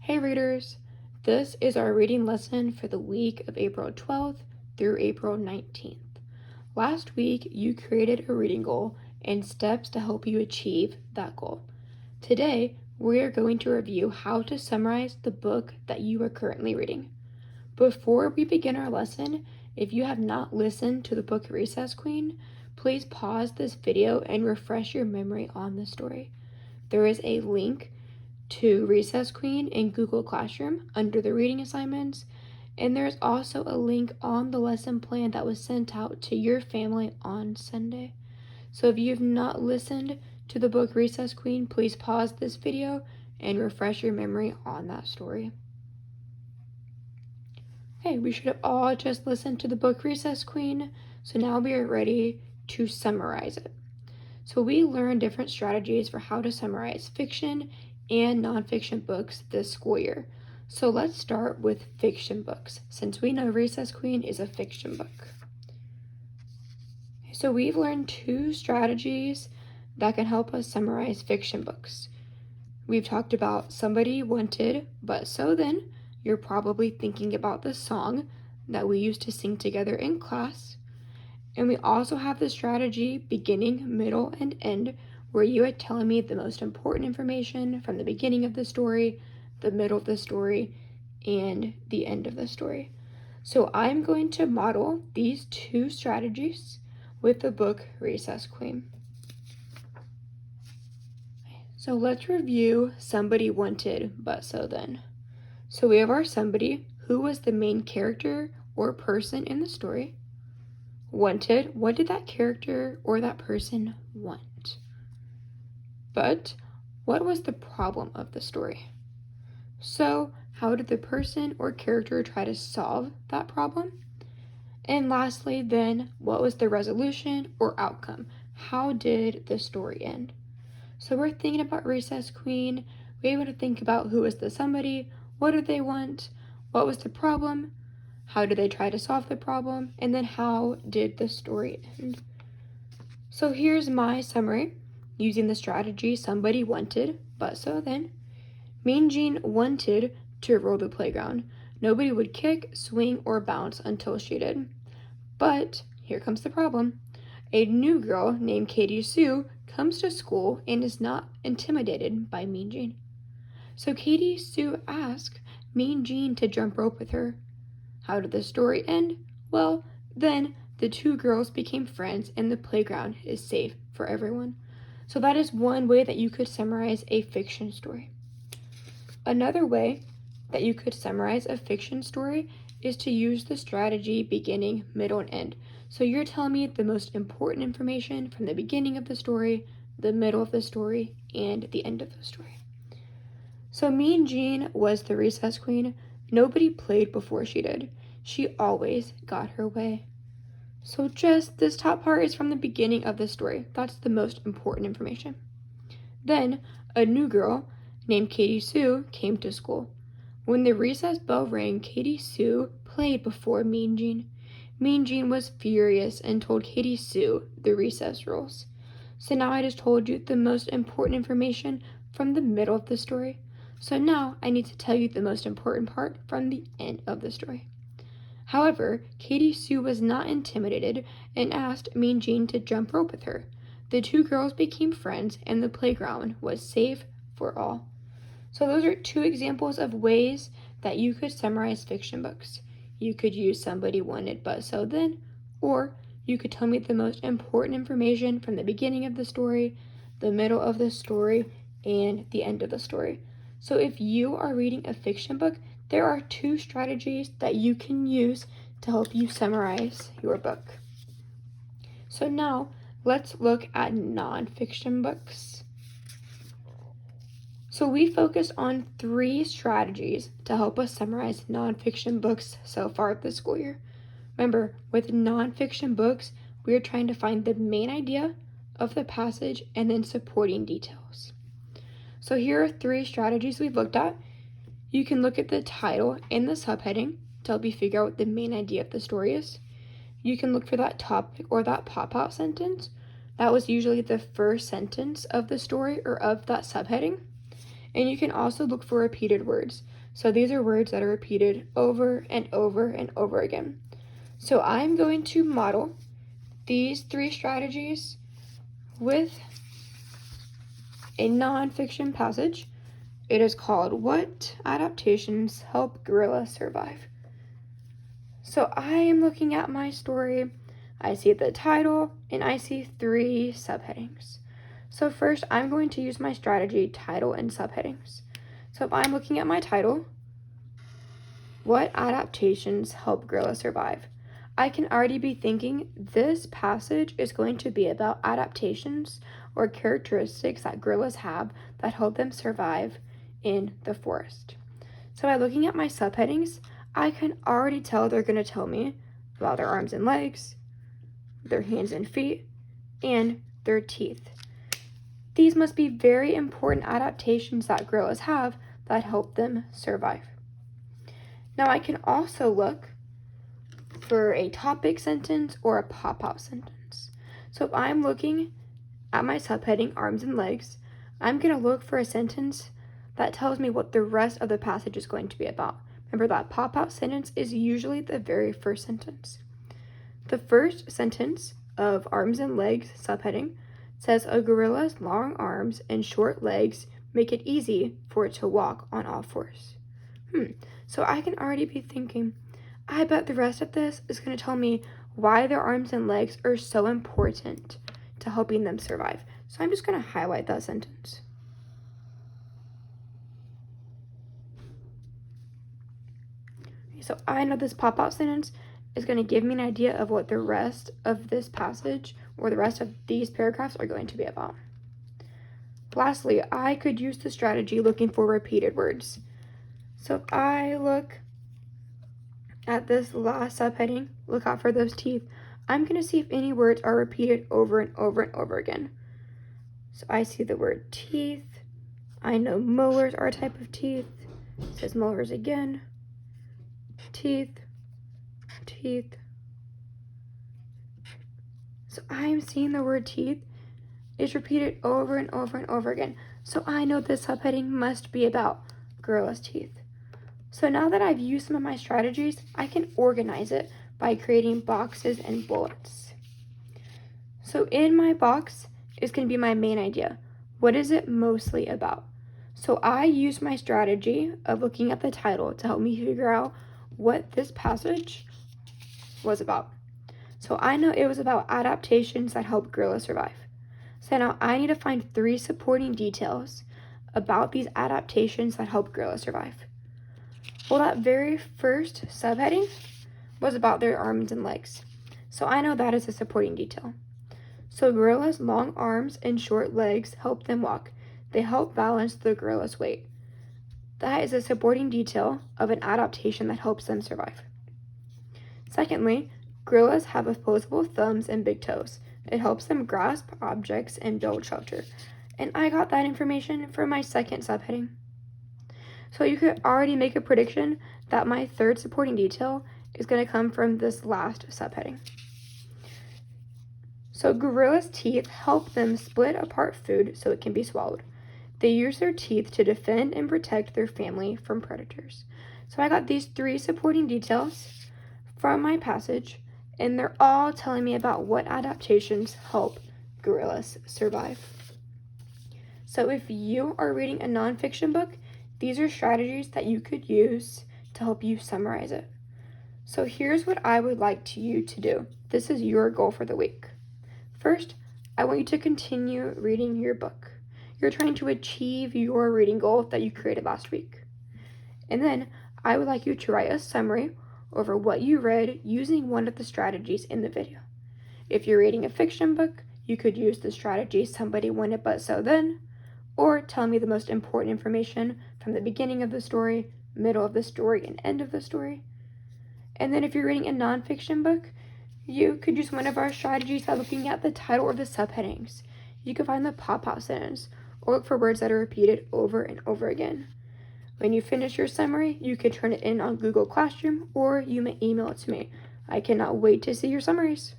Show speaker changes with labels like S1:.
S1: Hey readers, this is our reading lesson for the week of April 12th through April 19th. Last week, you created a reading goal and steps to help you achieve that goal. Today, we are going to review how to summarize the book that you are currently reading. Before we begin our lesson, if you have not listened to the book Recess Queen, please pause this video and refresh your memory on the story. There is a link to Recess Queen in Google Classroom under the reading assignments, and there's also a link on the lesson plan that was sent out to your family on Sunday. So if you have not listened to the book Recess Queen, please pause this video and refresh your memory on that story. Okay, we should have all just listened to the book Recess Queen, so now we are ready to summarize it. So we learned different strategies for how to summarize fiction and nonfiction books this school year. So let's start with fiction books, since we know Recess Queen is a fiction book. So we've learned two strategies that can help us summarize fiction books. We've talked about Somebody Wanted, But So Then. You're probably thinking about the song that we used to sing together in class. And we also have the strategy beginning, middle, and end, where you are telling me the most important information from the beginning of the story, the middle of the story, and the end of the story. So I'm going to model these two strategies with the book Recess Queen. So let's review Somebody Wanted, But So Then. So we have our somebody, who was the main character or person in the story. Wanted, what did that character or that person want? But what was the problem of the story? So how did the person or character try to solve that problem? And lastly, then, what was the resolution or outcome? How did the story end? So we're thinking about Recess Queen. We want to think about who was the somebody, what did they want, what was the problem, how did they try to solve the problem, and then how did the story end? So here's my summary using the strategy Somebody Wanted, But So Then. Mean Jean wanted to roll the playground. Nobody would kick, swing, or bounce until she did. But here comes the problem. A new girl named Katie Sue comes to school and is not intimidated by Mean Jean. So Katie Sue asks Mean Jean to jump rope with her. How did the story end? Well, then the two girls became friends and the playground is safe for everyone. So that is one way that you could summarize a fiction story. Another way that you could summarize a fiction story is to use the strategy beginning, middle, and end. So you're telling me the most important information from the beginning of the story, the middle of the story, and the end of the story. So Mean Jean was the Recess Queen. Nobody played before she did. She always got her way. So just this top part is from the beginning of the story. That's the most important information. Then a new girl named Katie Sue came to school. When the recess bell rang, Katie Sue played before Mean Jean. Mean Jean was furious and told Katie Sue the recess rules. So now I just told you the most important information from the middle of the story. So now I need to tell you the most important part from the end of the story. However, Katie Sue was not intimidated and asked Mean Jean to jump rope with her. The two girls became friends and the playground was safe for all. So those are two examples of ways that you could summarize fiction books. You could use Somebody Wanted, But So Then, or you could tell me the most important information from the beginning of the story, the middle of the story, and the end of the story. So if you are reading a fiction book, there are two strategies that you can use to help you summarize your book. So now let's look at nonfiction books. So we focused on three strategies to help us summarize nonfiction books so far this school year. Remember, with nonfiction books, we are trying to find the main idea of the passage and then supporting details. So here are three strategies we've looked at. You can look at the title and the subheading to help you figure out what the main idea of the story is. You can look for that topic or that pop-out sentence. That was usually the first sentence of the story or of that subheading. And you can also look for repeated words. So these are words that are repeated over and over and over again. So I'm going to model these 3 strategies with a nonfiction passage. It is called What Adaptations Help Gorillas Survive? So I am looking at my story. I see the title and I see 3 subheadings. So first I'm going to use my strategy title and subheadings. So if I'm looking at my title, What Adaptations Help Gorillas Survive? I can already be thinking this passage is going to be about adaptations or characteristics that gorillas have that help them survive in the forest. So by looking at my subheadings, I can already tell they're going to tell me about their arms and legs, their hands and feet, and their teeth. These must be very important adaptations that gorillas have that help them survive. Now I can also look for a topic sentence or a pop-out sentence. So if I'm looking at my subheading, arms and legs, I'm going to look for a sentence that tells me what the rest of the passage is going to be about. Remember that pop-out sentence is usually the very first sentence. The first sentence of arms and legs subheading says a gorilla's long arms and short legs make it easy for it to walk on all fours. So I can already be thinking, I bet the rest of this is going to tell me why their arms and legs are so important to helping them survive. So I'm just going to highlight that sentence. So I know this pop-out sentence is going to give me an idea of what the rest of this passage or the rest of these paragraphs are going to be about. Lastly, I could use the strategy looking for repeated words. So if I look at this last subheading, look out for those teeth, I'm going to see if any words are repeated over and over and over again. So I see the word teeth. I know molars are a type of teeth. It says molars again. Teeth, teeth. So I am seeing the word teeth is repeated over and over and over again. So I know this subheading must be about gorilla's teeth. So now that I've used some of my strategies, I can organize it by creating boxes and bullets. So in my box is going to be my main idea. What is it mostly about? So I used my strategy of looking at the title to help me figure out what this passage was about. So I know it was about adaptations that help gorillas survive. So now I need to find 3 supporting details about these adaptations that help gorillas survive. Well, that very first subheading was about their arms and legs. So I know that is a supporting detail. So gorillas' long arms and short legs help them walk. They help balance the gorilla's weight. That is a supporting detail of an adaptation that helps them survive. Secondly, gorillas have opposable thumbs and big toes. It helps them grasp objects and build shelter. And I got that information from my second subheading. So you could already make a prediction that my third supporting detail is going to come from this last subheading. So gorillas' teeth help them split apart food so it can be swallowed. They use their teeth to defend and protect their family from predators. So I got these 3 supporting details from my passage, and they're all telling me about what adaptations help gorillas survive. So if you are reading a nonfiction book, these are strategies that you could use to help you summarize it. So here's what I would like you to do. This is your goal for the week. First, I want you to continue reading your book. You're trying to achieve your reading goal that you created last week. And then I would like you to write a summary over what you read using one of the strategies in the video. If you're reading a fiction book, you could use the strategy somebody wanted but so then, or tell me the most important information from the beginning of the story, middle of the story, and end of the story. And then if you're reading a nonfiction book, you could use one of our strategies by looking at the title or the subheadings. You could find the pop-out sentence or look for words that are repeated over and over again. When you finish your summary, you can turn it in on Google Classroom or you may email it to me. I cannot wait to see your summaries.